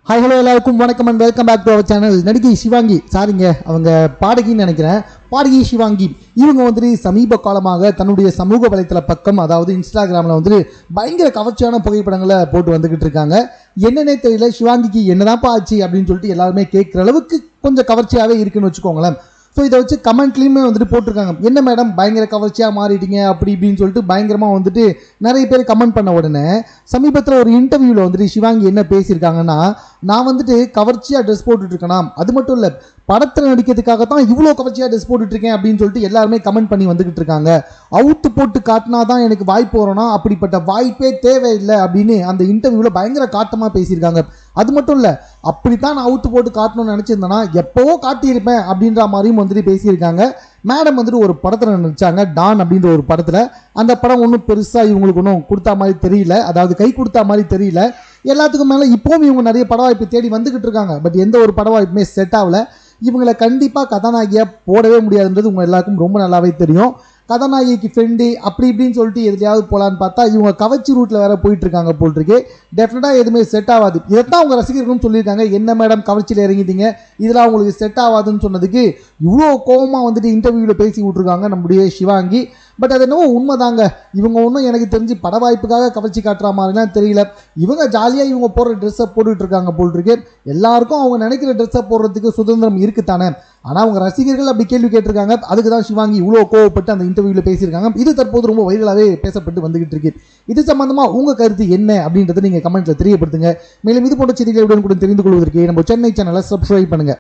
Hi hello எல்லாருக்கும் வணக்கம் and welcome back to our channel. நடிகை சிவாங்கி, சாரிங்க அவங்க பாடகின்னு நினைக்கிறேன், பாடகி சிவாங்கி இவங்க வந்துட்டு சமீப காலமாக தன்னுடைய சமூக வலைத்தள பக்கம், அதாவது இன்ஸ்டாகிராமில் வந்துட்டு பயங்கர கவர்ச்சியான புகைப்படங்களை போட்டு வந்துக்கிட்டு இருக்காங்க. என்னன்னே தெரியல, சிவாங்கிக்கு என்னதான் ஆச்சு அப்படின்னு சொல்லிட்டு எல்லாருமே கேட்குற அளவுக்கு கொஞ்சம் கவர்ச்சியாகவே இருக்குன்னு வச்சுக்கோங்களேன். ஸோ இதை வச்சு கமெண்ட்லேயுமே வந்துட்டு போட்டிருக்காங்க, என்ன மேடம் பயங்கர கவர்ச்சியாக மாறிட்டீங்க அப்படி இப்படின்னு சொல்லிட்டு பயங்கரமாக வந்துட்டு நிறைய பேர் கமெண்ட் பண்ண உடனே சமீபத்தில் ஒரு இன்டர்வியூவில் வந்துட்டு சிவாங்கி என்ன பேசியிருக்காங்கன்னா, நான் வந்துட்டு கவர்ச்சியாக ட்ரெஸ் போட்டுட்ருக்கேனா, அது மட்டும் இல்லை படத்தில் நடிக்கிறதுக்காகத்தான் இவ்வளோ கவர்ச்சியாக ட்ரெஸ் போட்டுட்ருக்கேன் அப்படின்னு சொல்லிட்டு எல்லாருமே கமெண்ட் பண்ணி வந்துக்கிட்டு இருக்காங்க. அவுத்து போட்டு காட்டினா தான் எனக்கு வாய்ப்பு வரணும், அப்படிப்பட்ட வாய்ப்பே தேவையில்லை அப்படின்னு அந்த இன்டர்வியூவில் பயங்கர காட்டமாக பேசியிருக்காங்க. அது மட்டும் இல்லை, அப்படித்தான் நான் அவுத்து போட்டு காட்டணும்னு நினச்சிருந்தேன்னா எப்போவோ காட்டியிருப்பேன் அப்படின்ற மாதிரியும் வந்துட்டு பேசியிருக்காங்க. மேடம் வந்துட்டு ஒரு படத்தில் நடிச்சாங்க, டான் அப்படின்ற ஒரு படத்தில். அந்த படம் ஒன்றும் பெருசாக இவங்களுக்கு ஒன்றும் கொடுத்தா மாதிரி தெரியல, அதாவது கை கொடுத்தா மாதிரி தெரியல. எல்லாத்துக்கும் மேலே இப்போவும் இவங்க நிறைய பட வாய்ப்பு தேடி வந்துக்கிட்டு இருக்காங்க. பட் எந்த ஒரு பட வாய்ப்புமே செட் ஆகலை. இவங்களை கண்டிப்பாக கதாநாயகியாக போடவே முடியாதுன்றது உங்கள் எல்லாருக்கும் ரொம்ப நல்லாவே தெரியும். கதாநாயகிக்கு ஃப்ரெண்டு அப்படி இப்படின்னு சொல்லிட்டு எதுலையாவது போகலான்னு பார்த்தா இவங்க கவர்ச்சி ரூட்டில் வேறு போயிட்டுருக்காங்க போட்டிருக்கு. டெஃபினட்டாக எதுவுமே செட் ஆகாது. இதைத்தான் அவங்க ரசிகர்களும் சொல்லியிருக்காங்க, என்ன மேடம் கவர்ச்சியில் இறங்கிட்டீங்க, இதெல்லாம் உங்களுக்கு செட் ஆகாதுன்னு சொன்னதுக்கு இவ்வளோ கோபமாக வந்துட்டு இன்டர்வியூவில் பேசி விட்ருக்காங்க நம்முடைய சிவாங்கி. பட் அது என்னவோ உண்மைதாங்க, இவங்க ஒன்றும் எனக்கு தெரிஞ்சு பட வாய்ப்புக்காக கவர்ச்சி காட்டுற மாதிரிலாம் தெரியல. இவங்க ஜாலியாக இவங்க போடுற ட்ரெஸ்ஸை போட்டுட்டு இருக்காங்க போட்டிருக்கு. எல்லாருக்கும் அவங்க நினைக்கிற ட்ரெஸ்ஸை போடுறதுக்கு சுதந்திரம் இருக்குத்தானே. ஆனால் அவங்க ரசிகர்கள் அப்படி கேள்வி கேட்டிருக்காங்க. அதுக்கு தான் சிவாங்கி இவ்வளோ கோவப்பட்டு அந்த இன்டர்வியூவில் பேசியிருக்காங்க. இது தற்போது ரொம்ப வைரலாகவே பேசப்பட்டு வந்துகிட்டு இருக்கு. இது சம்பந்தமாக உங்கள் கருத்து என்ன அப்படின்றத நீங்கள் கமெண்ட்டில் தெரியப்படுத்துங்க. மேலும் இது போன்ற செய்திகளை உடனுக்குடன் தெரிந்து கொள்வதற்கு நம்ம சென்னை சேனலை சப்ஸ்கிரைப் பண்ணுங்கள்.